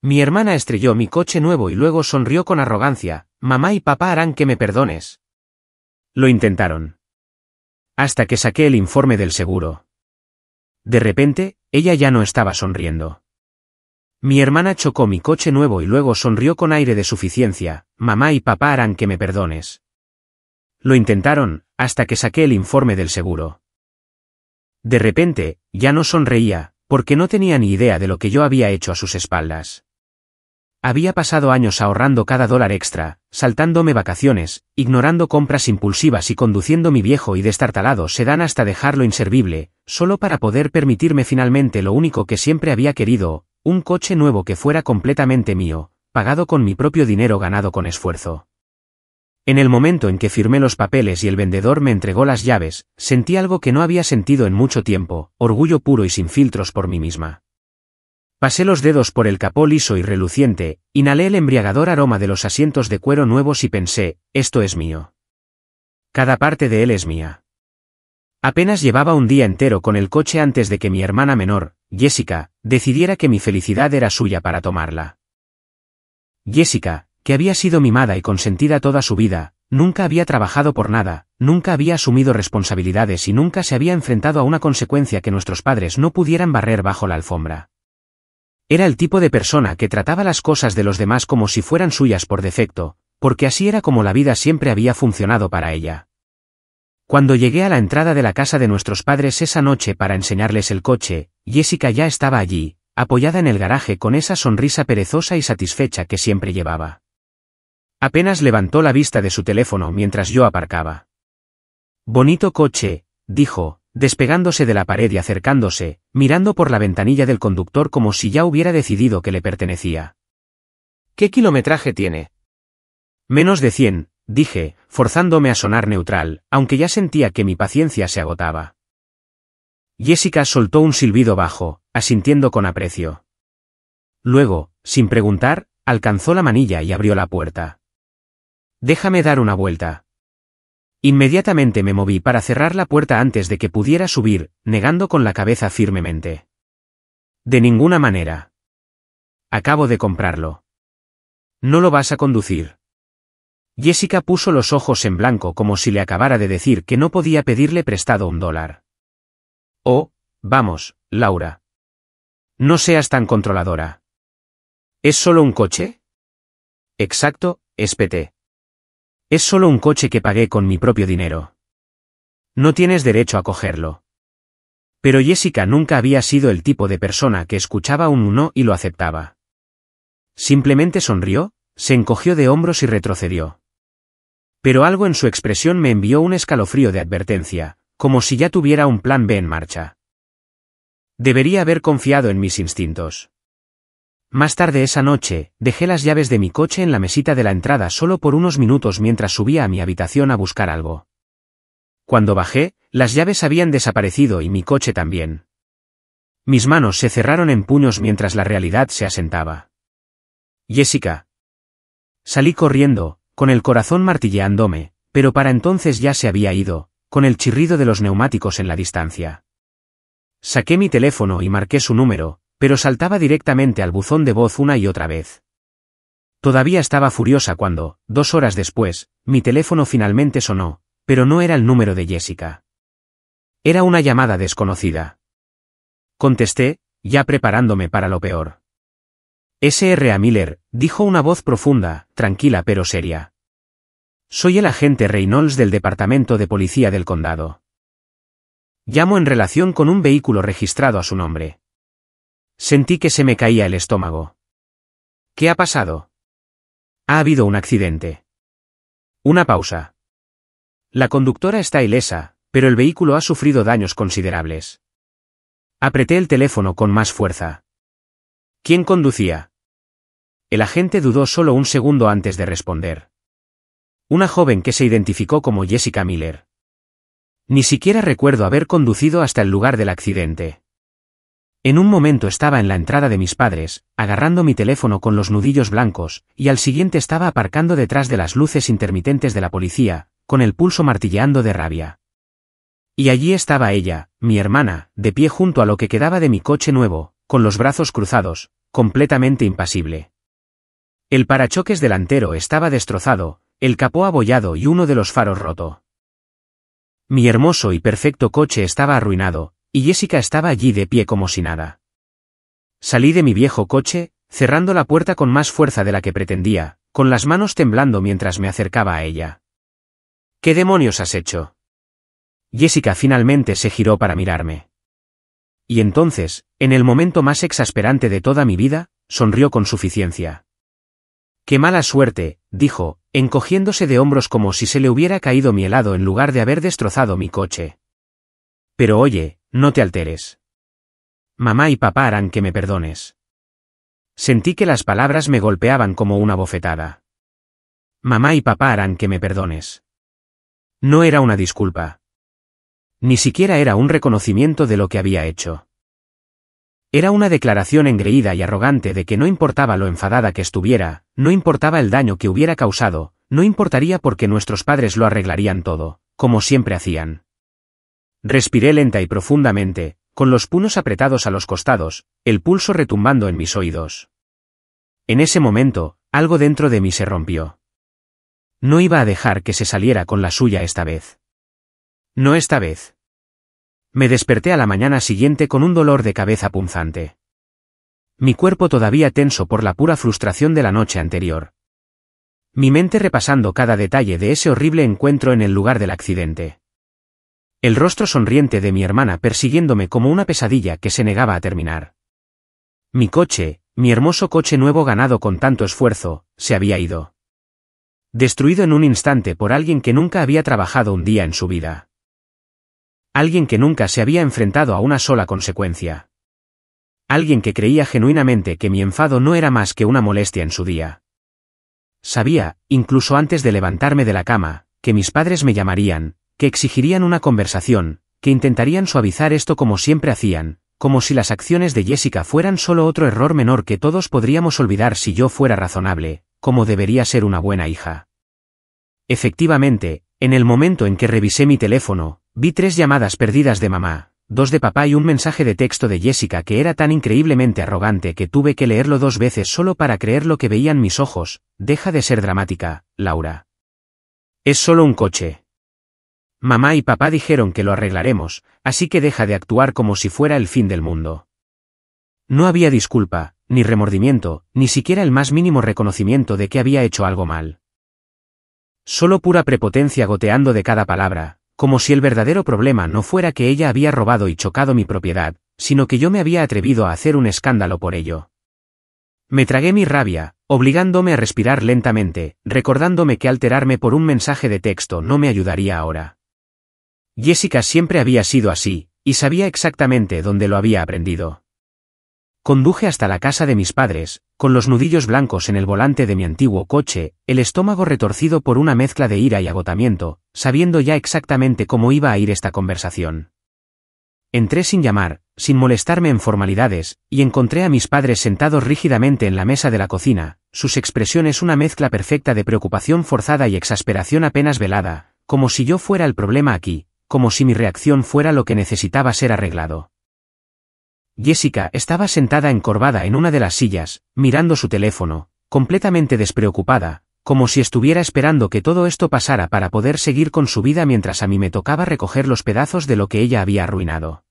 Mi hermana estrelló mi coche nuevo y luego sonrió con arrogancia. Mamá y papá harán que me perdones. Lo intentaron. Hasta que saqué el informe del seguro. De repente, ella ya no estaba sonriendo. Mi hermana chocó mi coche nuevo y luego sonrió con aire de suficiencia. Mamá y papá harán que me perdones. Lo intentaron, hasta que saqué el informe del seguro. De repente, ya no sonreía, porque no tenía ni idea de lo que yo había hecho a sus espaldas. Había pasado años ahorrando cada dólar extra, saltándome vacaciones, ignorando compras impulsivas y conduciendo mi viejo y destartalado sedán hasta dejarlo inservible, solo para poder permitirme finalmente lo único que siempre había querido, un coche nuevo que fuera completamente mío, pagado con mi propio dinero ganado con esfuerzo. En el momento en que firmé los papeles y el vendedor me entregó las llaves, sentí algo que no había sentido en mucho tiempo, orgullo puro y sin filtros por mí misma. Pasé los dedos por el capó liso y reluciente, inhalé el embriagador aroma de los asientos de cuero nuevos y pensé, esto es mío. Cada parte de él es mía. Apenas llevaba un día entero con el coche antes de que mi hermana menor, Jessica, decidiera que mi felicidad era suya para tomarla. Jessica, que había sido mimada y consentida toda su vida, nunca había trabajado por nada, nunca había asumido responsabilidades y nunca se había enfrentado a una consecuencia que nuestros padres no pudieran barrer bajo la alfombra. Era el tipo de persona que trataba las cosas de los demás como si fueran suyas por defecto, porque así era como la vida siempre había funcionado para ella. Cuando llegué a la entrada de la casa de nuestros padres esa noche para enseñarles el coche, Jessica ya estaba allí, apoyada en el garaje con esa sonrisa perezosa y satisfecha que siempre llevaba. Apenas levantó la vista de su teléfono mientras yo aparcaba. «Bonito coche», dijo, despegándose de la pared y acercándose, mirando por la ventanilla del conductor como si ya hubiera decidido que le pertenecía. «¿Qué kilometraje tiene?» «Menos de 100», dije, forzándome a sonar neutral, aunque ya sentía que mi paciencia se agotaba. Jessica soltó un silbido bajo, asintiendo con aprecio. Luego, sin preguntar, alcanzó la manilla y abrió la puerta. «Déjame dar una vuelta». Inmediatamente me moví para cerrar la puerta antes de que pudiera subir, negando con la cabeza firmemente. «De ninguna manera. Acabo de comprarlo. ¿No lo vas a conducir?» Jessica puso los ojos en blanco como si le acabara de decir que no podía pedirle prestado $1. «Oh, vamos, Laura. No seas tan controladora. ¿Es solo un coche?» «Exacto, espeté. Es solo un coche que pagué con mi propio dinero. No tienes derecho a cogerlo». Pero Jessica nunca había sido el tipo de persona que escuchaba un no y lo aceptaba. Simplemente sonrió, se encogió de hombros y retrocedió. Pero algo en su expresión me envió un escalofrío de advertencia, como si ya tuviera un plan B en marcha. Debería haber confiado en mis instintos. Más tarde esa noche, dejé las llaves de mi coche en la mesita de la entrada solo por unos minutos mientras subía a mi habitación a buscar algo. Cuando bajé, las llaves habían desaparecido y mi coche también. Mis manos se cerraron en puños mientras la realidad se asentaba. «Jessica». Salí corriendo, con el corazón martilleándome, pero para entonces ya se había ido, con el chirrido de los neumáticos en la distancia. Saqué mi teléfono y marqué su número, pero saltaba directamente al buzón de voz una y otra vez. Todavía estaba furiosa cuando, 2 horas después, mi teléfono finalmente sonó, pero no era el número de Jessica. Era una llamada desconocida. Contesté, ya preparándome para lo peor. «S.R.A. Miller», dijo una voz profunda, tranquila pero seria. «Soy el agente Reynolds del Departamento de Policía del Condado. Llamo en relación con un vehículo registrado a su nombre». Sentí que se me caía el estómago. «¿Qué ha pasado?» «Ha habido un accidente». Una pausa. «La conductora está ilesa, pero el vehículo ha sufrido daños considerables». Apreté el teléfono con más fuerza. «¿Quién conducía?» El agente dudó solo un segundo antes de responder. «Una joven que se identificó como Jessica Miller». Ni siquiera recuerdo haber conducido hasta el lugar del accidente. En un momento estaba en la entrada de mis padres, agarrando mi teléfono con los nudillos blancos, y al siguiente estaba aparcando detrás de las luces intermitentes de la policía, con el pulso martilleando de rabia. Y allí estaba ella, mi hermana, de pie junto a lo que quedaba de mi coche nuevo, con los brazos cruzados, completamente impasible. El parachoques delantero estaba destrozado, el capó abollado y uno de los faros roto. Mi hermoso y perfecto coche estaba arruinado, y Jessica estaba allí de pie como si nada. Salí de mi viejo coche, cerrando la puerta con más fuerza de la que pretendía, con las manos temblando mientras me acercaba a ella. ¿Qué demonios has hecho? Jessica finalmente se giró para mirarme. Y entonces, en el momento más exasperante de toda mi vida, sonrió con suficiencia. ¡Qué mala suerte!, dijo, encogiéndose de hombros como si se le hubiera caído mi helado en lugar de haber destrozado mi coche. Pero oye, no te alteres. Mamá y papá harán que me perdones. Sentí que las palabras me golpeaban como una bofetada. Mamá y papá harán que me perdones. No era una disculpa. Ni siquiera era un reconocimiento de lo que había hecho. Era una declaración engreída y arrogante de que no importaba lo enfadada que estuviera, no importaba el daño que hubiera causado, no importaría porque nuestros padres lo arreglarían todo, como siempre hacían. Respiré lenta y profundamente, con los puños apretados a los costados, el pulso retumbando en mis oídos. En ese momento, algo dentro de mí se rompió. No iba a dejar que se saliera con la suya esta vez. No esta vez. Me desperté a la mañana siguiente con un dolor de cabeza punzante. Mi cuerpo todavía tenso por la pura frustración de la noche anterior. Mi mente repasando cada detalle de ese horrible encuentro en el lugar del accidente. El rostro sonriente de mi hermana persiguiéndome como una pesadilla que se negaba a terminar. Mi coche, mi hermoso coche nuevo ganado con tanto esfuerzo, se había ido. Destruido en un instante por alguien que nunca había trabajado un día en su vida. Alguien que nunca se había enfrentado a una sola consecuencia. Alguien que creía genuinamente que mi enfado no era más que una molestia en su día. Sabía, incluso antes de levantarme de la cama, que mis padres me llamarían, que exigirían una conversación, que intentarían suavizar esto como siempre hacían, como si las acciones de Jessica fueran solo otro error menor que todos podríamos olvidar si yo fuera razonable, como debería ser una buena hija. Efectivamente, en el momento en que revisé mi teléfono, vi 3 llamadas perdidas de mamá, 2 de papá y un mensaje de texto de Jessica que era tan increíblemente arrogante que tuve que leerlo 2 veces solo para creer lo que veían mis ojos. Deja de ser dramática, Laura. Es solo un coche. Mamá y papá dijeron que lo arreglaremos, así que deja de actuar como si fuera el fin del mundo. No había disculpa, ni remordimiento, ni siquiera el más mínimo reconocimiento de que había hecho algo mal. Solo pura prepotencia goteando de cada palabra, como si el verdadero problema no fuera que ella había robado y chocado mi propiedad, sino que yo me había atrevido a hacer un escándalo por ello. Me tragué mi rabia, obligándome a respirar lentamente, recordándome que alterarme por un mensaje de texto no me ayudaría ahora. Jessica siempre había sido así, y sabía exactamente dónde lo había aprendido. Conduje hasta la casa de mis padres, con los nudillos blancos en el volante de mi antiguo coche, el estómago retorcido por una mezcla de ira y agotamiento, sabiendo ya exactamente cómo iba a ir esta conversación. Entré sin llamar, sin molestarme en formalidades, y encontré a mis padres sentados rígidamente en la mesa de la cocina, sus expresiones una mezcla perfecta de preocupación forzada y exasperación apenas velada, como si yo fuera el problema aquí, como si mi reacción fuera lo que necesitaba ser arreglado. Jessica estaba sentada encorvada en una de las sillas, mirando su teléfono, completamente despreocupada, como si estuviera esperando que todo esto pasara para poder seguir con su vida mientras a mí me tocaba recoger los pedazos de lo que ella había arruinado.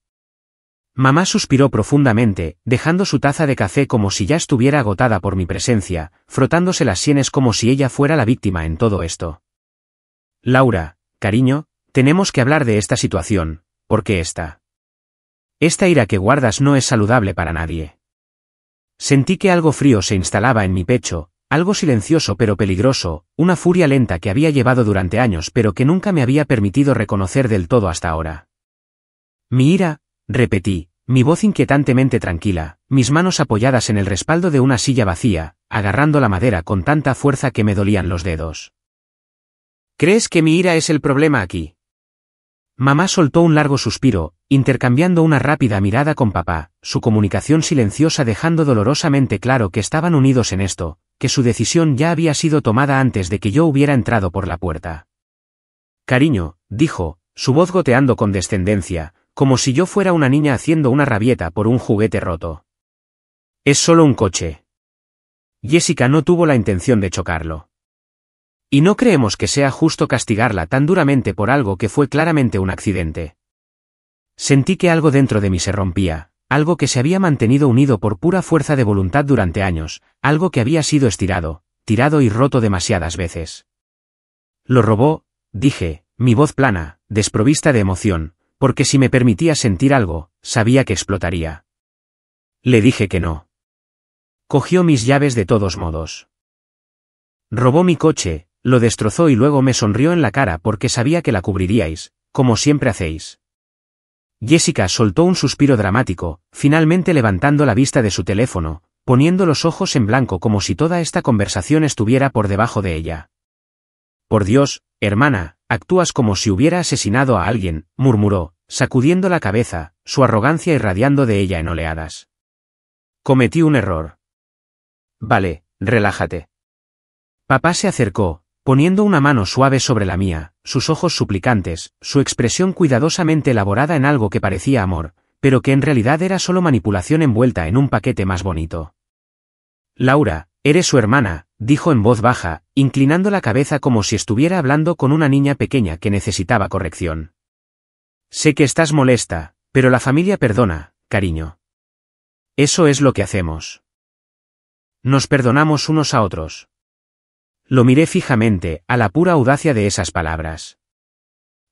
Mamá suspiró profundamente, dejando su taza de café como si ya estuviera agotada por mi presencia, frotándose las sienes como si ella fuera la víctima en todo esto. Laura, cariño, tenemos que hablar de esta situación, porque esta ira que guardas no es saludable para nadie. Sentí que algo frío se instalaba en mi pecho, algo silencioso pero peligroso, una furia lenta que había llevado durante años pero que nunca me había permitido reconocer del todo hasta ahora. Mi ira, repetí, mi voz inquietantemente tranquila, mis manos apoyadas en el respaldo de una silla vacía, agarrando la madera con tanta fuerza que me dolían los dedos. ¿Crees que mi ira es el problema aquí? Mamá soltó un largo suspiro, intercambiando una rápida mirada con papá, su comunicación silenciosa dejando dolorosamente claro que estaban unidos en esto, que su decisión ya había sido tomada antes de que yo hubiera entrado por la puerta. Cariño, dijo, su voz goteando con descendencia, como si yo fuera una niña haciendo una rabieta por un juguete roto. Es solo un coche. Jessica no tuvo la intención de chocarlo. Y no creemos que sea justo castigarla tan duramente por algo que fue claramente un accidente. Sentí que algo dentro de mí se rompía, algo que se había mantenido unido por pura fuerza de voluntad durante años, algo que había sido estirado, tirado y roto demasiadas veces. Lo robó, dije, mi voz plana, desprovista de emoción, porque si me permitía sentir algo, sabía que explotaría. Le dije que no. Cogió mis llaves de todos modos. Robó mi coche, lo destrozó y luego me sonrió en la cara porque sabía que la cubriríais, como siempre hacéis. Jessica soltó un suspiro dramático, finalmente levantando la vista de su teléfono, poniendo los ojos en blanco como si toda esta conversación estuviera por debajo de ella. Por Dios, hermana, actúas como si hubiera asesinado a alguien, murmuró, sacudiendo la cabeza, su arrogancia irradiando de ella en oleadas. Cometí un error. Vale, relájate. Papá se acercó, poniendo una mano suave sobre la mía, sus ojos suplicantes, su expresión cuidadosamente elaborada en algo que parecía amor, pero que en realidad era solo manipulación envuelta en un paquete más bonito. Laura, eres su hermana, dijo en voz baja, inclinando la cabeza como si estuviera hablando con una niña pequeña que necesitaba corrección. Sé que estás molesta, pero la familia perdona, cariño. Eso es lo que hacemos. Nos perdonamos unos a otros. Lo miré fijamente, a la pura audacia de esas palabras.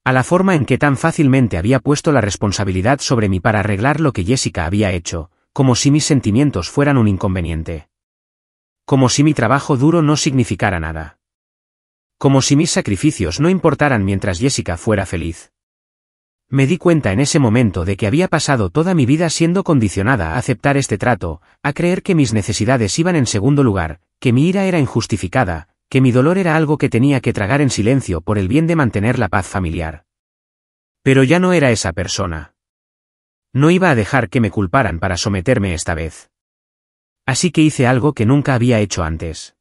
A la forma en que tan fácilmente había puesto la responsabilidad sobre mí para arreglar lo que Jessica había hecho, como si mis sentimientos fueran un inconveniente. Como si mi trabajo duro no significara nada. Como si mis sacrificios no importaran mientras Jessica fuera feliz. Me di cuenta en ese momento de que había pasado toda mi vida siendo condicionada a aceptar este trato, a creer que mis necesidades iban en segundo lugar, que mi ira era injustificada, que mi dolor era algo que tenía que tragar en silencio por el bien de mantener la paz familiar. Pero ya no era esa persona. No iba a dejar que me culparan para someterme esta vez. Así que hice algo que nunca había hecho antes.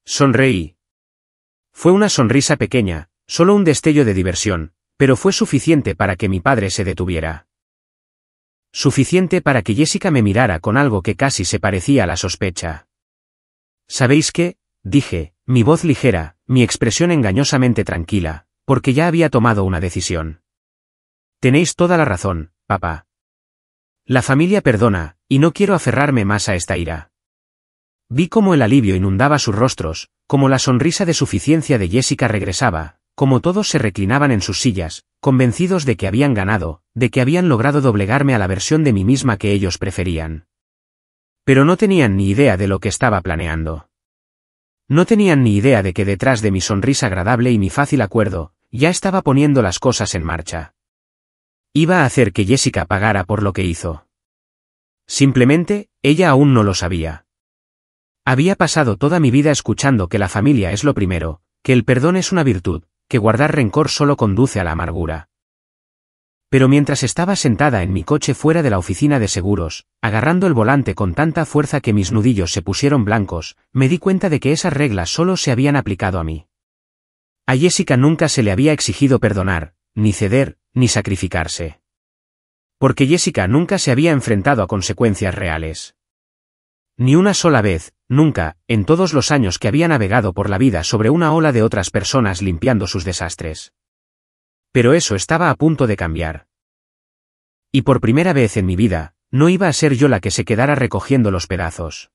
Sonreí. Fue una sonrisa pequeña, solo un destello de diversión, pero fue suficiente para que mi padre se detuviera. Suficiente para que Jessica me mirara con algo que casi se parecía a la sospecha. ¿Sabéis qué? Dije, mi voz ligera, mi expresión engañosamente tranquila, porque ya había tomado una decisión. Tenéis toda la razón, papá. La familia perdona, y no quiero aferrarme más a esta ira. Vi cómo el alivio inundaba sus rostros, como la sonrisa de suficiencia de Jessica regresaba, como todos se reclinaban en sus sillas, convencidos de que habían ganado, de que habían logrado doblegarme a la versión de mí misma que ellos preferían. Pero no tenían ni idea de lo que estaba planeando. No tenían ni idea de que detrás de mi sonrisa agradable y mi fácil acuerdo, ya estaba poniendo las cosas en marcha. Iba a hacer que Jessica pagara por lo que hizo. Simplemente, ella aún no lo sabía. Había pasado toda mi vida escuchando que la familia es lo primero, que el perdón es una virtud, que guardar rencor solo conduce a la amargura. Pero mientras estaba sentada en mi coche fuera de la oficina de seguros, agarrando el volante con tanta fuerza que mis nudillos se pusieron blancos, me di cuenta de que esas reglas solo se habían aplicado a mí. A Jessica nunca se le había exigido perdonar, ni ceder, ni sacrificarse. Porque Jessica nunca se había enfrentado a consecuencias reales. Ni una sola vez, nunca, en todos los años que había navegado por la vida sobre una ola de otras personas limpiando sus desastres. Pero eso estaba a punto de cambiar. Y por primera vez en mi vida, no iba a ser yo la que se quedara recogiendo los pedazos.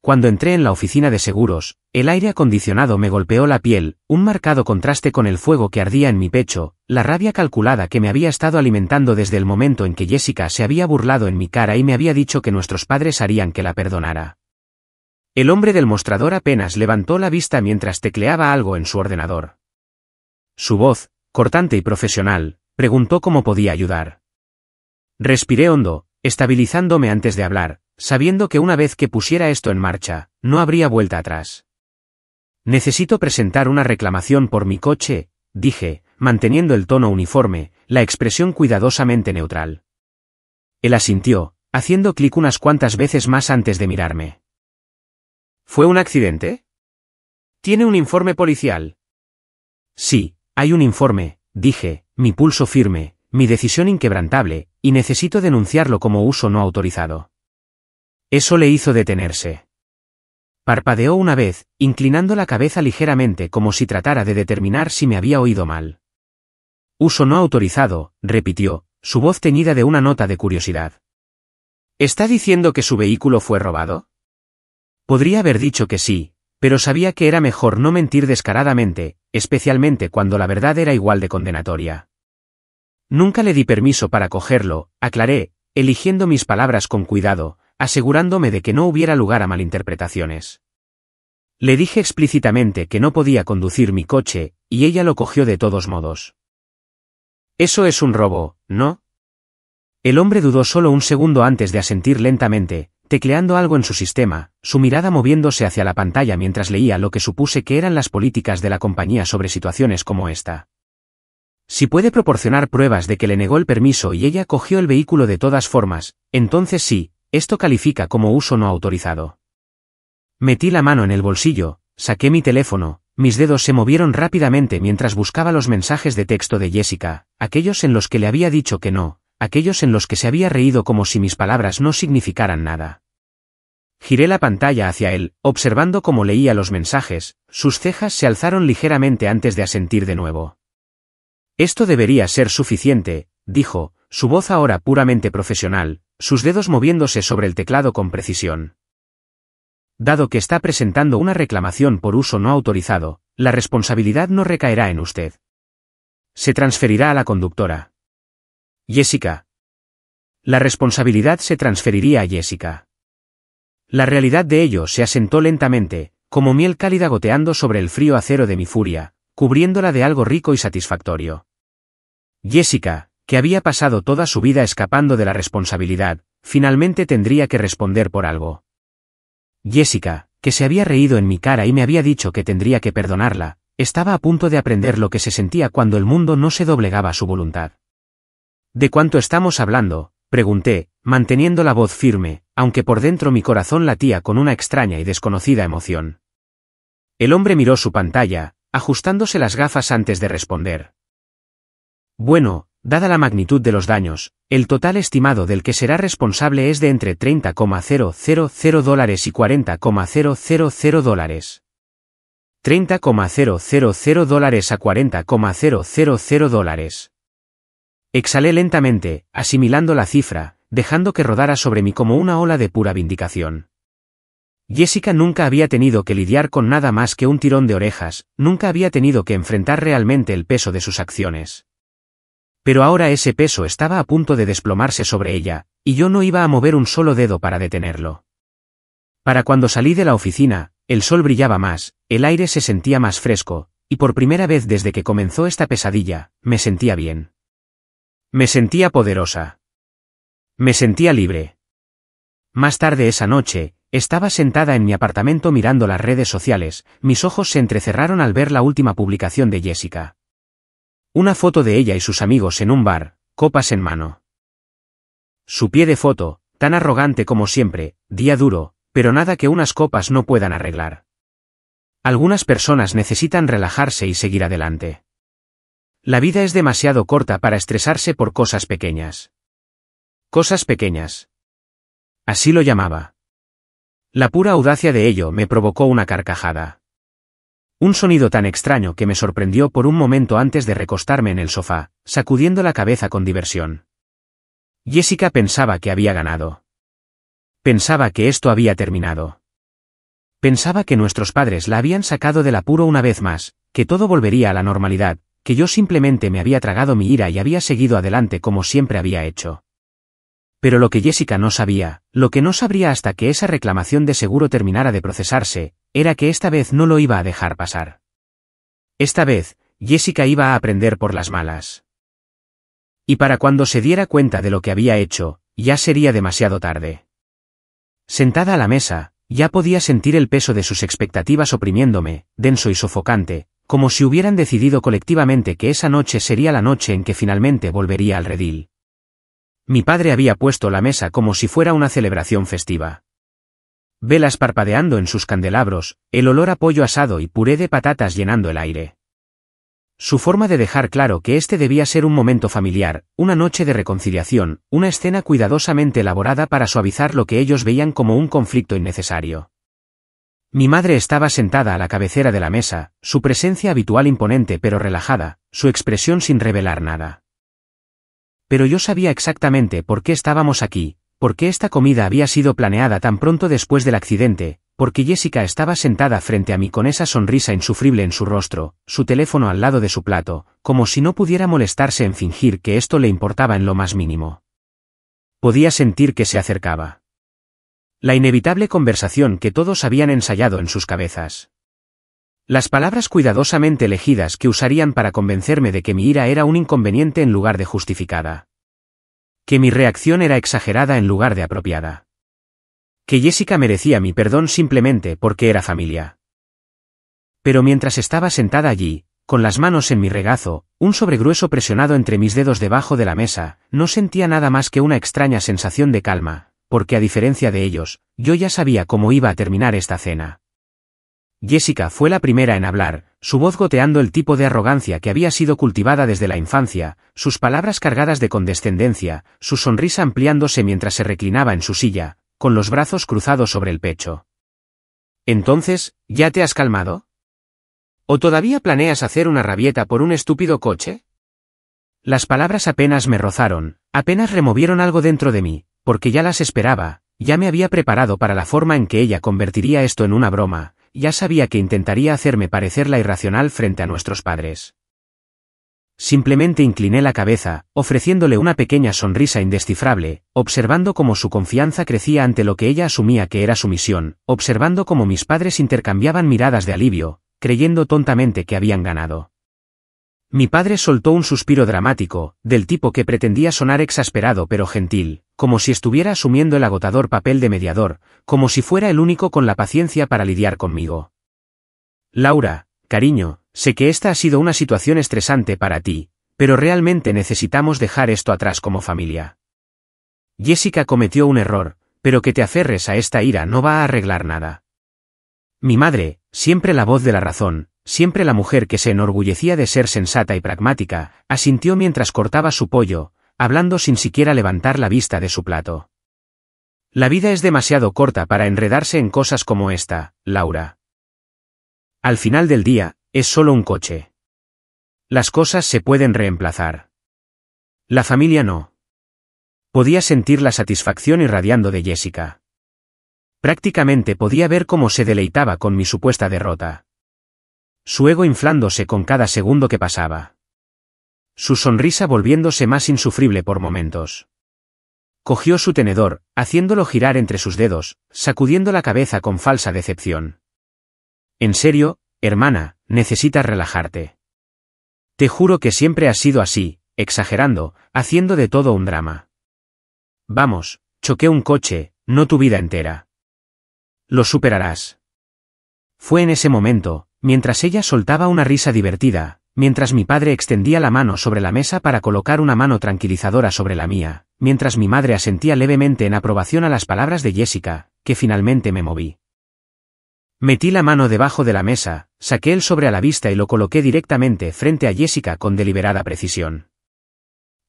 Cuando entré en la oficina de seguros, el aire acondicionado me golpeó la piel, un marcado contraste con el fuego que ardía en mi pecho, la rabia calculada que me había estado alimentando desde el momento en que Jessica se había burlado en mi cara y me había dicho que nuestros padres harían que la perdonara. El hombre del mostrador apenas levantó la vista mientras tecleaba algo en su ordenador. Su voz, cortante y profesional, preguntó cómo podía ayudar. Respiré hondo, estabilizándome antes de hablar, sabiendo que una vez que pusiera esto en marcha, no habría vuelta atrás. Necesito presentar una reclamación por mi coche, dije, manteniendo el tono uniforme, la expresión cuidadosamente neutral. Él asintió, haciendo clic unas cuantas veces más antes de mirarme. ¿Fue un accidente? ¿Tiene un informe policial? Sí, hay un informe, dije, mi pulso firme, mi decisión inquebrantable, y necesito denunciarlo como uso no autorizado. Eso le hizo detenerse. Parpadeó una vez, inclinando la cabeza ligeramente como si tratara de determinar si me había oído mal. Uso no autorizado, repitió, su voz teñida de una nota de curiosidad. ¿Está diciendo que su vehículo fue robado? Podría haber dicho que sí, pero sabía que era mejor no mentir descaradamente, especialmente cuando la verdad era igual de condenatoria. Nunca le di permiso para cogerlo, aclaré, eligiendo mis palabras con cuidado, asegurándome de que no hubiera lugar a malinterpretaciones. Le dije explícitamente que no podía conducir mi coche, y ella lo cogió de todos modos. Eso es un robo, ¿no? El hombre dudó solo un segundo antes de asentir lentamente, tecleando algo en su sistema, su mirada moviéndose hacia la pantalla mientras leía lo que supuse que eran las políticas de la compañía sobre situaciones como esta. Si puede proporcionar pruebas de que le negó el permiso y ella cogió el vehículo de todas formas, entonces sí, esto califica como uso no autorizado. Metí la mano en el bolsillo, saqué mi teléfono, mis dedos se movieron rápidamente mientras buscaba los mensajes de texto de Jessica, aquellos en los que le había dicho que no, aquellos en los que se había reído como si mis palabras no significaran nada. Giré la pantalla hacia él, observando cómo leía los mensajes, sus cejas se alzaron ligeramente antes de asentir de nuevo. Esto debería ser suficiente, dijo, su voz ahora puramente profesional, sus dedos moviéndose sobre el teclado con precisión. Dado que está presentando una reclamación por uso no autorizado, la responsabilidad no recaerá en usted. Se transferirá a la conductora. Jessica. La responsabilidad se transferiría a Jessica. La realidad de ello se asentó lentamente, como miel cálida goteando sobre el frío acero de mi furia, cubriéndola de algo rico y satisfactorio. Jessica, que había pasado toda su vida escapando de la responsabilidad, finalmente tendría que responder por algo. Jessica, que se había reído en mi cara y me había dicho que tendría que perdonarla, estaba a punto de aprender lo que se sentía cuando el mundo no se doblegaba a su voluntad. ¿De cuánto estamos hablando?, pregunté, manteniendo la voz firme, aunque por dentro mi corazón latía con una extraña y desconocida emoción. El hombre miró su pantalla, ajustándose las gafas antes de responder. Bueno, dada la magnitud de los daños, el total estimado del que será responsable es de entre $30,000 y $40,000. $30,000 a $40,000. Exhalé lentamente, asimilando la cifra, dejando que rodara sobre mí como una ola de pura vindicación. Jessica nunca había tenido que lidiar con nada más que un tirón de orejas, nunca había tenido que enfrentar realmente el peso de sus acciones. Pero ahora ese peso estaba a punto de desplomarse sobre ella, y yo no iba a mover un solo dedo para detenerlo. Para cuando salí de la oficina, el sol brillaba más, el aire se sentía más fresco, y por primera vez desde que comenzó esta pesadilla, me sentía bien. Me sentía poderosa. Me sentía libre. Más tarde esa noche, estaba sentada en mi apartamento mirando las redes sociales, mis ojos se entrecerraron al ver la última publicación de Jessica. Una foto de ella y sus amigos en un bar, copas en mano. Su pie de foto, tan arrogante como siempre, día duro, pero nada que unas copas no puedan arreglar. Algunas personas necesitan relajarse y seguir adelante. La vida es demasiado corta para estresarse por cosas pequeñas. Cosas pequeñas. Así lo llamaba. La pura audacia de ello me provocó una carcajada. Un sonido tan extraño que me sorprendió por un momento antes de recostarme en el sofá, sacudiendo la cabeza con diversión. Jessica pensaba que había ganado. Pensaba que esto había terminado. Pensaba que nuestros padres la habían sacado del apuro una vez más, que todo volvería a la normalidad, que yo simplemente me había tragado mi ira y había seguido adelante como siempre había hecho. Pero lo que Jessica no sabía, lo que no sabría hasta que esa reclamación de seguro terminara de procesarse, era que esta vez no lo iba a dejar pasar. Esta vez, Jessica iba a aprender por las malas. Y para cuando se diera cuenta de lo que había hecho, ya sería demasiado tarde. Sentada a la mesa, ya podía sentir el peso de sus expectativas oprimiéndome, denso y sofocante, como si hubieran decidido colectivamente que esa noche sería la noche en que finalmente volvería al redil. Mi padre había puesto la mesa como si fuera una celebración festiva. Velas parpadeando en sus candelabros, el olor a pollo asado y puré de patatas llenando el aire. Su forma de dejar claro que este debía ser un momento familiar, una noche de reconciliación, una escena cuidadosamente elaborada para suavizar lo que ellos veían como un conflicto innecesario. Mi madre estaba sentada a la cabecera de la mesa, su presencia habitual imponente pero relajada, su expresión sin revelar nada. Pero yo sabía exactamente por qué estábamos aquí, por qué esta comida había sido planeada tan pronto después del accidente, porque Jessica estaba sentada frente a mí con esa sonrisa insufrible en su rostro, su teléfono al lado de su plato, como si no pudiera molestarse en fingir que esto le importaba en lo más mínimo. Podía sentir que se acercaba. La inevitable conversación que todos habían ensayado en sus cabezas. Las palabras cuidadosamente elegidas que usarían para convencerme de que mi ira era un inconveniente en lugar de justificada. Que mi reacción era exagerada en lugar de apropiada. Que Jessica merecía mi perdón simplemente porque era familia. Pero mientras estaba sentada allí, con las manos en mi regazo, un sobregrueso presionado entre mis dedos debajo de la mesa, no sentía nada más que una extraña sensación de calma, porque a diferencia de ellos, yo ya sabía cómo iba a terminar esta cena. Jessica fue la primera en hablar, su voz goteando el tipo de arrogancia que había sido cultivada desde la infancia, sus palabras cargadas de condescendencia, su sonrisa ampliándose mientras se reclinaba en su silla, con los brazos cruzados sobre el pecho. «Entonces, ¿ya te has calmado? ¿O todavía planeas hacer una rabieta por un estúpido coche?» Las palabras apenas me rozaron, apenas removieron algo dentro de mí, porque ya las esperaba, ya me había preparado para la forma en que ella convertiría esto en una broma. Ya sabía que intentaría hacerme parecer la irracional frente a nuestros padres. Simplemente incliné la cabeza, ofreciéndole una pequeña sonrisa indescifrable, observando cómo su confianza crecía ante lo que ella asumía que era su misión, observando cómo mis padres intercambiaban miradas de alivio, creyendo tontamente que habían ganado. Mi padre soltó un suspiro dramático, del tipo que pretendía sonar exasperado pero gentil, como si estuviera asumiendo el agotador papel de mediador, como si fuera el único con la paciencia para lidiar conmigo. «Laura, cariño, sé que esta ha sido una situación estresante para ti, pero realmente necesitamos dejar esto atrás como familia. Jessica cometió un error, pero que te aferres a esta ira no va a arreglar nada». Mi madre, siempre la voz de la razón, siempre la mujer que se enorgullecía de ser sensata y pragmática, asintió mientras cortaba su pollo, hablando sin siquiera levantar la vista de su plato. «La vida es demasiado corta para enredarse en cosas como esta, Laura. Al final del día, es solo un coche. Las cosas se pueden reemplazar. La familia no». Podía sentir la satisfacción irradiando de Jessica. Prácticamente podía ver cómo se deleitaba con mi supuesta derrota. Su ego inflándose con cada segundo que pasaba. Su sonrisa volviéndose más insufrible por momentos. Cogió su tenedor, haciéndolo girar entre sus dedos, sacudiendo la cabeza con falsa decepción. «En serio, hermana, necesitas relajarte. Te juro que siempre has sido así, exagerando, haciendo de todo un drama. Vamos, choqué un coche, no tu vida entera. Lo superarás». Fue en ese momento, mientras ella soltaba una risa divertida, mientras mi padre extendía la mano sobre la mesa para colocar una mano tranquilizadora sobre la mía, mientras mi madre asentía levemente en aprobación a las palabras de Jessica, que finalmente me moví. Metí la mano debajo de la mesa, saqué el sobre a la vista y lo coloqué directamente frente a Jessica con deliberada precisión.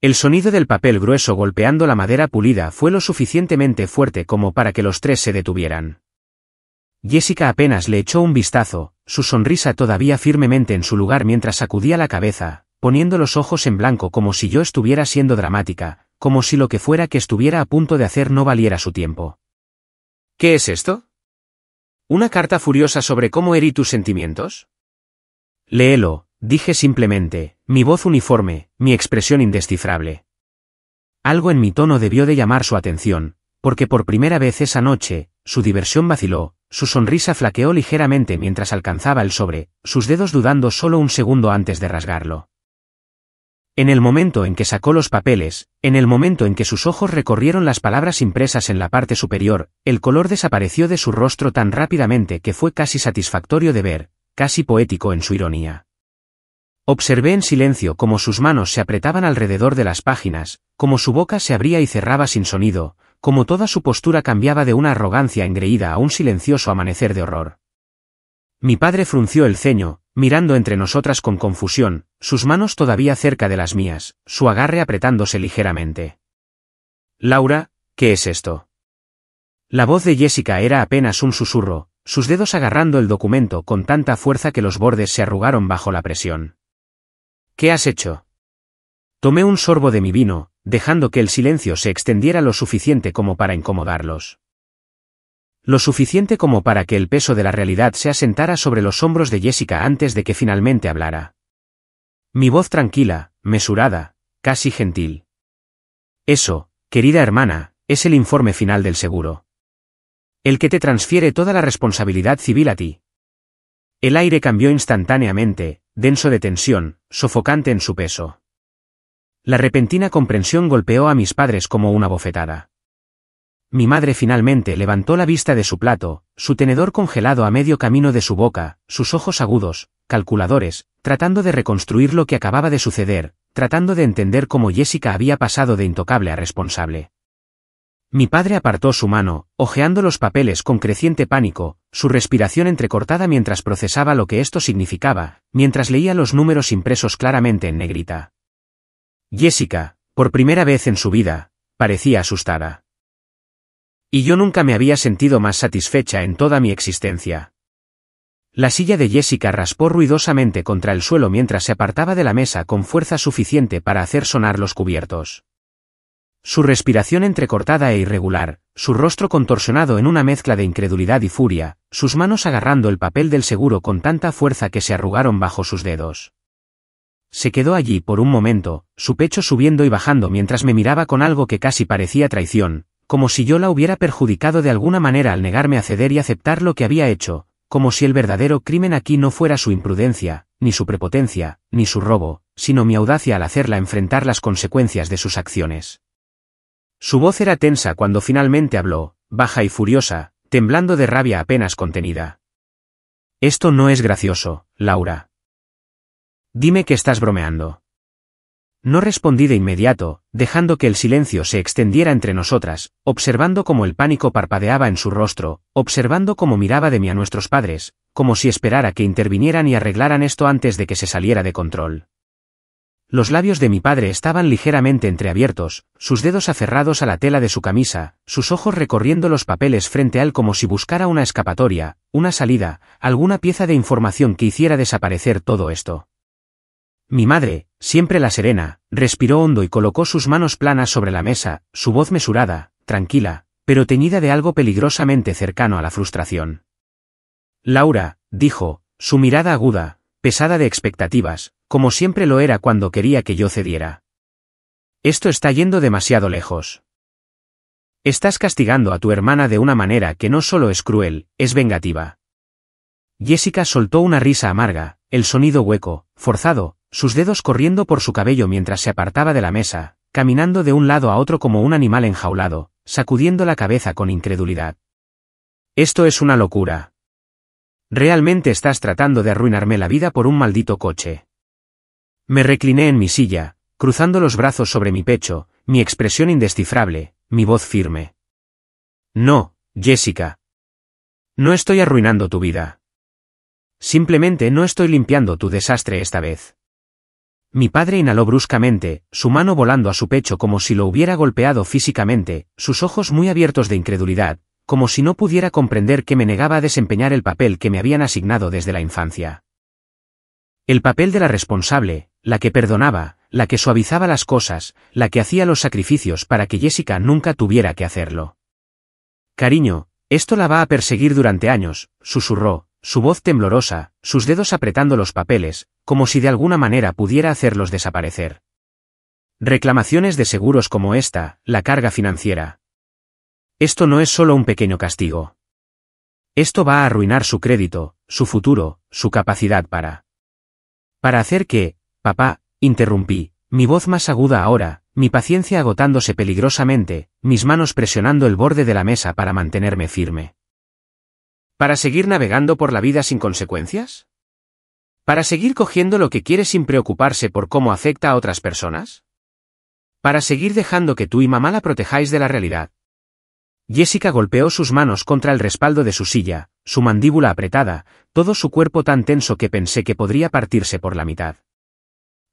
El sonido del papel grueso golpeando la madera pulida fue lo suficientemente fuerte como para que los tres se detuvieran. Jessica apenas le echó un vistazo, su sonrisa todavía firmemente en su lugar mientras sacudía la cabeza, poniendo los ojos en blanco como si yo estuviera siendo dramática, como si lo que fuera que estuviera a punto de hacer no valiera su tiempo. «¿Qué es esto? ¿Una carta furiosa sobre cómo herí tus sentimientos?» «Léelo», dije simplemente, mi voz uniforme, mi expresión indescifrable. Algo en mi tono debió de llamar su atención, porque por primera vez esa noche, su diversión vaciló, su sonrisa flaqueó ligeramente mientras alcanzaba el sobre, sus dedos dudando solo un segundo antes de rasgarlo. En el momento en que sacó los papeles, en el momento en que sus ojos recorrieron las palabras impresas en la parte superior, el color desapareció de su rostro tan rápidamente que fue casi satisfactorio de ver, casi poético en su ironía. Observé en silencio cómo sus manos se apretaban alrededor de las páginas, cómo su boca se abría y cerraba sin sonido, cómo toda su postura cambiaba de una arrogancia engreída a un silencioso amanecer de horror. Mi padre frunció el ceño, mirando entre nosotras con confusión, sus manos todavía cerca de las mías, su agarre apretándose ligeramente. Laura, ¿qué es esto? La voz de Jessica era apenas un susurro, sus dedos agarrando el documento con tanta fuerza que los bordes se arrugaron bajo la presión. ¿Qué has hecho? Tomé un sorbo de mi vino, dejando que el silencio se extendiera lo suficiente como para incomodarlos. Lo suficiente como para que el peso de la realidad se asentara sobre los hombros de Jessica antes de que finalmente hablara. Mi voz tranquila, mesurada, casi gentil. Eso, querida hermana, es el informe final del seguro. El que te transfiere toda la responsabilidad civil a ti. El aire cambió instantáneamente, denso de tensión, sofocante en su peso. La repentina comprensión golpeó a mis padres como una bofetada. Mi madre finalmente levantó la vista de su plato, su tenedor congelado a medio camino de su boca, sus ojos agudos, calculadores, tratando de reconstruir lo que acababa de suceder, tratando de entender cómo Jessica había pasado de intocable a responsable. Mi padre apartó su mano, hojeando los papeles con creciente pánico, su respiración entrecortada mientras procesaba lo que esto significaba, mientras leía los números impresos claramente en negrita. Jessica, por primera vez en su vida, parecía asustada. Y yo nunca me había sentido más satisfecha en toda mi existencia. La silla de Jessica raspó ruidosamente contra el suelo mientras se apartaba de la mesa con fuerza suficiente para hacer sonar los cubiertos. Su respiración entrecortada e irregular, su rostro contorsionado en una mezcla de incredulidad y furia, sus manos agarrando el papel del seguro con tanta fuerza que se arrugaron bajo sus dedos. Se quedó allí por un momento, su pecho subiendo y bajando mientras me miraba con algo que casi parecía traición, como si yo la hubiera perjudicado de alguna manera al negarme a ceder y aceptar lo que había hecho, como si el verdadero crimen aquí no fuera su imprudencia, ni su prepotencia, ni su robo, sino mi audacia al hacerla enfrentar las consecuencias de sus acciones. Su voz era tensa cuando finalmente habló, baja y furiosa, temblando de rabia apenas contenida. Esto no es gracioso, Laura. Dime que estás bromeando. No respondí de inmediato, dejando que el silencio se extendiera entre nosotras, observando cómo el pánico parpadeaba en su rostro, observando cómo miraba de mí a nuestros padres, como si esperara que intervinieran y arreglaran esto antes de que se saliera de control. Los labios de mi padre estaban ligeramente entreabiertos, sus dedos aferrados a la tela de su camisa, sus ojos recorriendo los papeles frente a él como si buscara una escapatoria, una salida, alguna pieza de información que hiciera desaparecer todo esto. Mi madre, siempre la serena, respiró hondo y colocó sus manos planas sobre la mesa, su voz mesurada, tranquila, pero teñida de algo peligrosamente cercano a la frustración. Laura, dijo, su mirada aguda, pesada de expectativas, como siempre lo era cuando quería que yo cediera. Esto está yendo demasiado lejos. Estás castigando a tu hermana de una manera que no solo es cruel, es vengativa. Jessica soltó una risa amarga, el sonido hueco, forzado, sus dedos corriendo por su cabello mientras se apartaba de la mesa, caminando de un lado a otro como un animal enjaulado, sacudiendo la cabeza con incredulidad. Esto es una locura. Realmente estás tratando de arruinarme la vida por un maldito coche. Me recliné en mi silla, cruzando los brazos sobre mi pecho, mi expresión indescifrable, mi voz firme. No, Jessica. No estoy arruinando tu vida. Simplemente no estoy limpiando tu desastre esta vez. Mi padre inhaló bruscamente, su mano volando a su pecho como si lo hubiera golpeado físicamente, sus ojos muy abiertos de incredulidad, como si no pudiera comprender que me negaba a desempeñar el papel que me habían asignado desde la infancia. El papel de la responsable, la que perdonaba, la que suavizaba las cosas, la que hacía los sacrificios para que Jessica nunca tuviera que hacerlo. Cariño, esto la va a perseguir durante años, susurró, su voz temblorosa, sus dedos apretando los papeles, como si de alguna manera pudiera hacerlos desaparecer. Reclamaciones de seguros como esta, la carga financiera. Esto no es solo un pequeño castigo. Esto va a arruinar su crédito, su futuro, su capacidad para hacer que, papá, interrumpí, mi voz más aguda ahora, mi paciencia agotándose peligrosamente, mis manos presionando el borde de la mesa para mantenerme firme. ¿Para seguir navegando por la vida sin consecuencias? ¿Para seguir cogiendo lo que quiere sin preocuparse por cómo afecta a otras personas? ¿Para seguir dejando que tú y mamá la protejáis de la realidad? Jessica golpeó sus manos contra el respaldo de su silla, su mandíbula apretada, todo su cuerpo tan tenso que pensé que podría partirse por la mitad.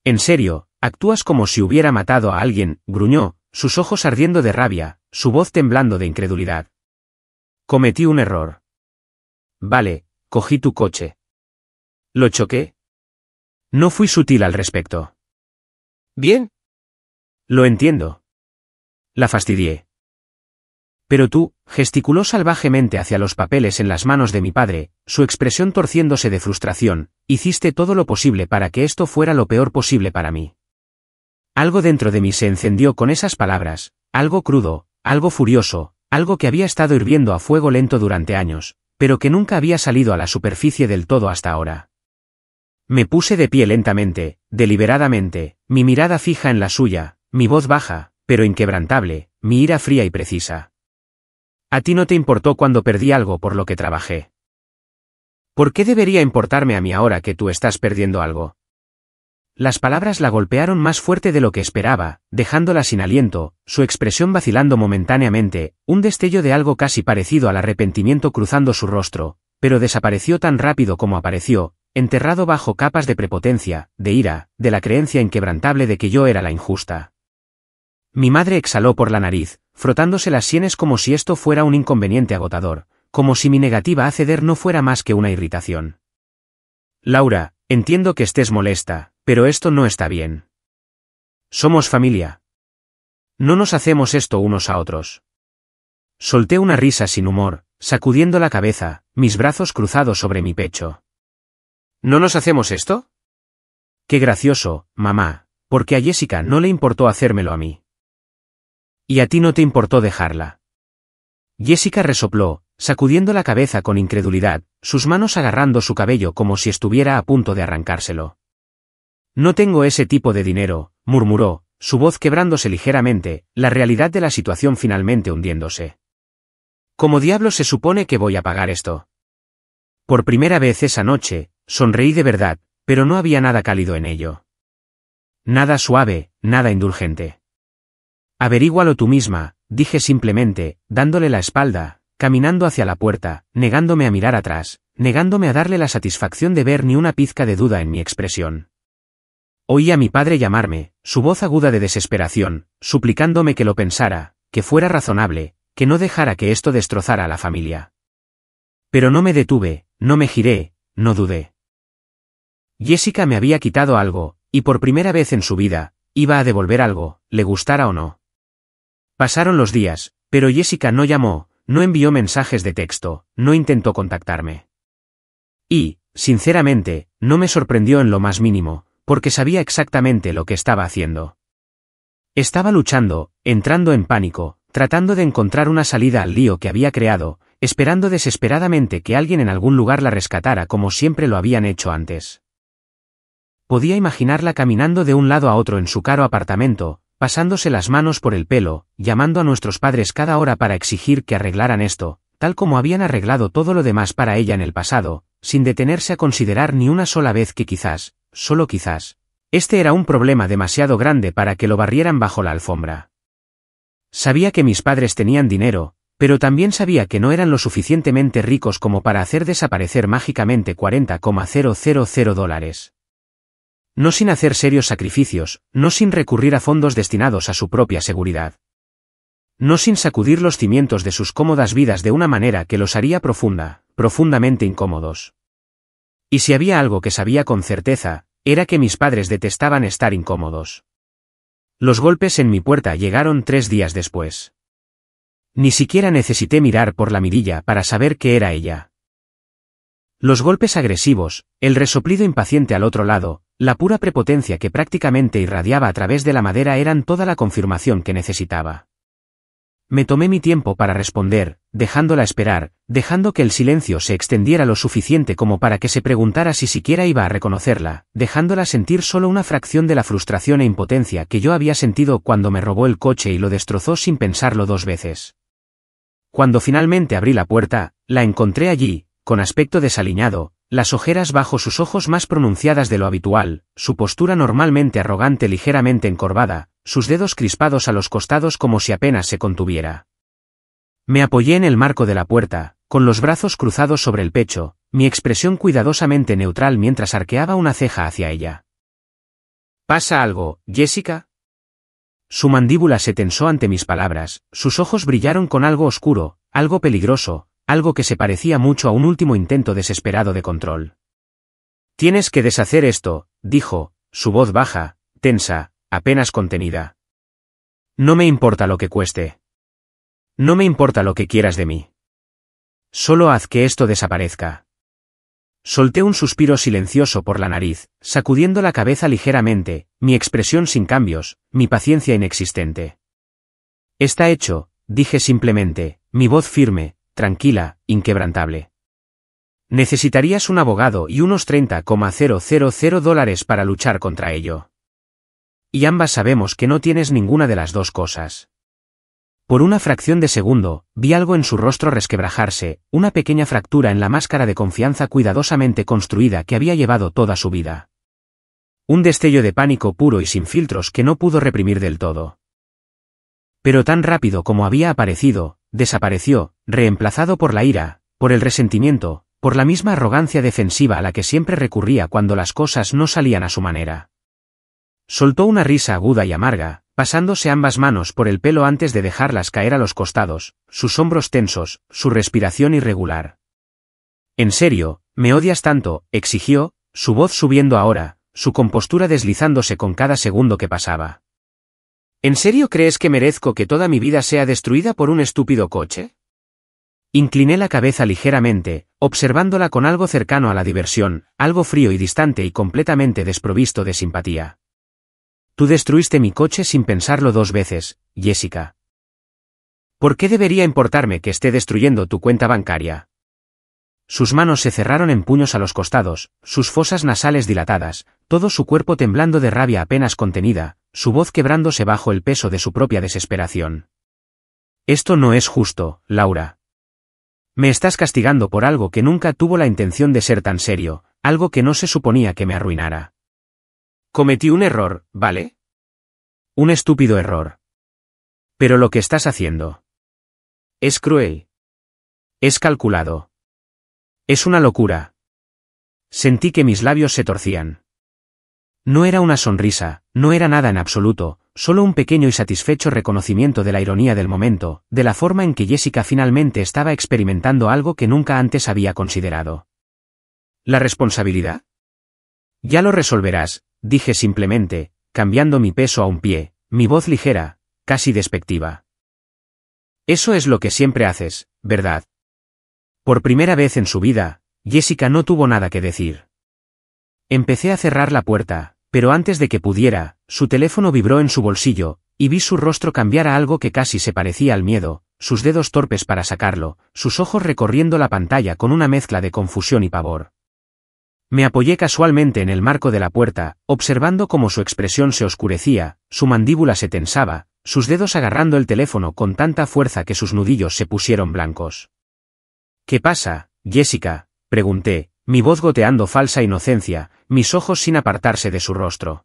«En serio, actúas como si hubiera matado a alguien», gruñó, sus ojos ardiendo de rabia, su voz temblando de incredulidad. «Cometí un error». «Vale, cogí tu coche». «¿Lo choqué?» «No fui sutil al respecto». «Bien». «Lo entiendo». La fastidié. «Pero tú», gesticuló salvajemente hacia los papeles en las manos de mi padre, su expresión torciéndose de frustración, «hiciste todo lo posible para que esto fuera lo peor posible para mí». Algo dentro de mí se encendió con esas palabras, algo crudo, algo furioso, algo que había estado hirviendo a fuego lento durante años, pero que nunca había salido a la superficie del todo hasta ahora. Me puse de pie lentamente, deliberadamente, mi mirada fija en la suya, mi voz baja, pero inquebrantable, mi ira fría y precisa. «A ti no te importó cuando perdí algo por lo que trabajé. ¿Por qué debería importarme a mí ahora que tú estás perdiendo algo?» Las palabras la golpearon más fuerte de lo que esperaba, dejándola sin aliento, su expresión vacilando momentáneamente, un destello de algo casi parecido al arrepentimiento cruzando su rostro, pero desapareció tan rápido como apareció, enterrado bajo capas de prepotencia, de ira, de la creencia inquebrantable de que yo era la injusta. Mi madre exhaló por la nariz, frotándose las sienes como si esto fuera un inconveniente agotador, como si mi negativa a ceder no fuera más que una irritación. «Laura, entiendo que estés molesta, pero esto no está bien. Somos familia. No nos hacemos esto unos a otros». Solté una risa sin humor, sacudiendo la cabeza, mis brazos cruzados sobre mi pecho. «¿No nos hacemos esto?» «Qué gracioso, mamá, porque a Jessica no le importó hacérmelo a mí. Y a ti no te importó dejarla». Jessica resopló, sacudiendo la cabeza con incredulidad, sus manos agarrando su cabello como si estuviera a punto de arrancárselo. «No tengo ese tipo de dinero», murmuró, su voz quebrándose ligeramente, la realidad de la situación finalmente hundiéndose. «¿Cómo diablos se supone que voy a pagar esto?» Por primera vez esa noche, sonreí de verdad, pero no había nada cálido en ello. Nada suave, nada indulgente. «Averígualo tú misma», dije simplemente, dándole la espalda, caminando hacia la puerta, negándome a mirar atrás, negándome a darle la satisfacción de ver ni una pizca de duda en mi expresión. Oí a mi padre llamarme, su voz aguda de desesperación, suplicándome que lo pensara, que fuera razonable, que no dejara que esto destrozara a la familia. Pero no me detuve, no me giré, no dudé. Jessica me había quitado algo, y por primera vez en su vida, iba a devolver algo, le gustara o no. Pasaron los días, pero Jessica no llamó, no envió mensajes de texto, no intentó contactarme. Y, sinceramente, no me sorprendió en lo más mínimo, porque sabía exactamente lo que estaba haciendo. Estaba luchando, entrando en pánico, tratando de encontrar una salida al lío que había creado, esperando desesperadamente que alguien en algún lugar la rescatara como siempre lo habían hecho antes. Podía imaginarla caminando de un lado a otro en su caro apartamento, pasándose las manos por el pelo, llamando a nuestros padres cada hora para exigir que arreglaran esto, tal como habían arreglado todo lo demás para ella en el pasado, sin detenerse a considerar ni una sola vez que quizás, solo quizás, este era un problema demasiado grande para que lo barrieran bajo la alfombra. Sabía que mis padres tenían dinero, pero también sabía que no eran lo suficientemente ricos como para hacer desaparecer mágicamente $40,000. No sin hacer serios sacrificios, no sin recurrir a fondos destinados a su propia seguridad. No sin sacudir los cimientos de sus cómodas vidas de una manera que los haría profundamente incómodos. Y si había algo que sabía con certeza, era que mis padres detestaban estar incómodos. Los golpes en mi puerta llegaron 3 días después. Ni siquiera necesité mirar por la mirilla para saber que era ella. Los golpes agresivos, el resoplido impaciente al otro lado, la pura prepotencia que prácticamente irradiaba a través de la madera eran toda la confirmación que necesitaba. Me tomé mi tiempo para responder, dejándola esperar, dejando que el silencio se extendiera lo suficiente como para que se preguntara si siquiera iba a reconocerla, dejándola sentir solo una fracción de la frustración e impotencia que yo había sentido cuando me robó el coche y lo destrozó sin pensarlo 2 veces. Cuando finalmente abrí la puerta, la encontré allí, con aspecto desaliñado, las ojeras bajo sus ojos más pronunciadas de lo habitual, su postura normalmente arrogante ligeramente encorvada, sus dedos crispados a los costados como si apenas se contuviera. Me apoyé en el marco de la puerta, con los brazos cruzados sobre el pecho, mi expresión cuidadosamente neutral mientras arqueaba una ceja hacia ella. ¿Pasa algo, Jessica? Su mandíbula se tensó ante mis palabras, sus ojos brillaron con algo oscuro, algo peligroso, algo que se parecía mucho a un último intento desesperado de control. Tienes que deshacer esto, dijo, su voz baja, tensa, apenas contenida. No me importa lo que cueste. No me importa lo que quieras de mí. Solo haz que esto desaparezca. Solté un suspiro silencioso por la nariz, sacudiendo la cabeza ligeramente, mi expresión sin cambios, mi paciencia inexistente. Está hecho, dije simplemente, mi voz firme, tranquila, inquebrantable. Necesitarías un abogado y unos $30,000 para luchar contra ello. Y ambas sabemos que no tienes ninguna de las dos cosas. Por una fracción de segundo, vi algo en su rostro resquebrajarse, una pequeña fractura en la máscara de confianza cuidadosamente construida que había llevado toda su vida. Un destello de pánico puro y sin filtros que no pudo reprimir del todo. Pero tan rápido como había aparecido, desapareció, reemplazado por la ira, por el resentimiento, por la misma arrogancia defensiva a la que siempre recurría cuando las cosas no salían a su manera. Soltó una risa aguda y amarga, pasándose ambas manos por el pelo antes de dejarlas caer a los costados, sus hombros tensos, su respiración irregular. «¿En serio, me odias tanto?», exigió, su voz subiendo ahora, su compostura deslizándose con cada segundo que pasaba. «¿En serio crees que merezco que toda mi vida sea destruida por un estúpido coche?» Incliné la cabeza ligeramente, observándola con algo cercano a la diversión, algo frío y distante y completamente desprovisto de simpatía. Tú destruiste mi coche sin pensarlo 2 veces, Jessica. ¿Por qué debería importarme que esté destruyendo tu cuenta bancaria? Sus manos se cerraron en puños a los costados, sus fosas nasales dilatadas, todo su cuerpo temblando de rabia apenas contenida, su voz quebrándose bajo el peso de su propia desesperación. Esto no es justo, Laura. Me estás castigando por algo que nunca tuvo la intención de ser tan serio, algo que no se suponía que me arruinara. Cometí un error, ¿vale? Un estúpido error. Pero lo que estás haciendo es cruel. Es calculado. Es una locura. Sentí que mis labios se torcían. No era una sonrisa, no era nada en absoluto, solo un pequeño y satisfecho reconocimiento de la ironía del momento, de la forma en que Jessica finalmente estaba experimentando algo que nunca antes había considerado. ¿La responsabilidad? Ya lo resolverás, dije simplemente, cambiando mi peso a un pie, mi voz ligera, casi despectiva. Eso es lo que siempre haces, ¿verdad? Por primera vez en su vida, Jessica no tuvo nada que decir. Empecé a cerrar la puerta, pero antes de que pudiera, su teléfono vibró en su bolsillo, y vi su rostro cambiar a algo que casi se parecía al miedo, sus dedos torpes para sacarlo, sus ojos recorriendo la pantalla con una mezcla de confusión y pavor. Me apoyé casualmente en el marco de la puerta, observando cómo su expresión se oscurecía, su mandíbula se tensaba, sus dedos agarrando el teléfono con tanta fuerza que sus nudillos se pusieron blancos. «¿Qué pasa, Jessica?», pregunté, mi voz goteando falsa inocencia, mis ojos sin apartarse de su rostro.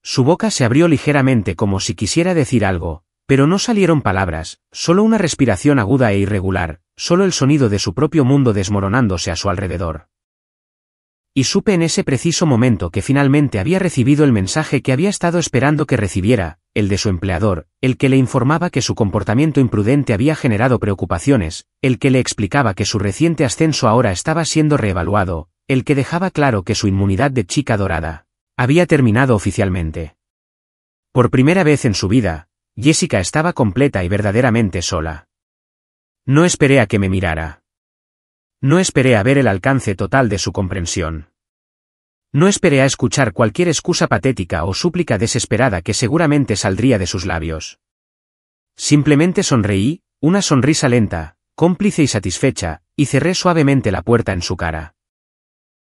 Su boca se abrió ligeramente como si quisiera decir algo, pero no salieron palabras, solo una respiración aguda e irregular, solo el sonido de su propio mundo desmoronándose a su alrededor. Y supe en ese preciso momento que finalmente había recibido el mensaje que había estado esperando que recibiera, el de su empleador, el que le informaba que su comportamiento imprudente había generado preocupaciones, el que le explicaba que su reciente ascenso ahora estaba siendo reevaluado, el que dejaba claro que su inmunidad de chica dorada había terminado oficialmente. Por primera vez en su vida, Jessica estaba completa y verdaderamente sola. No esperé a que me mirara. No esperé a ver el alcance total de su comprensión. No esperé a escuchar cualquier excusa patética o súplica desesperada que seguramente saldría de sus labios. Simplemente sonreí, una sonrisa lenta, cómplice y satisfecha, y cerré suavemente la puerta en su cara.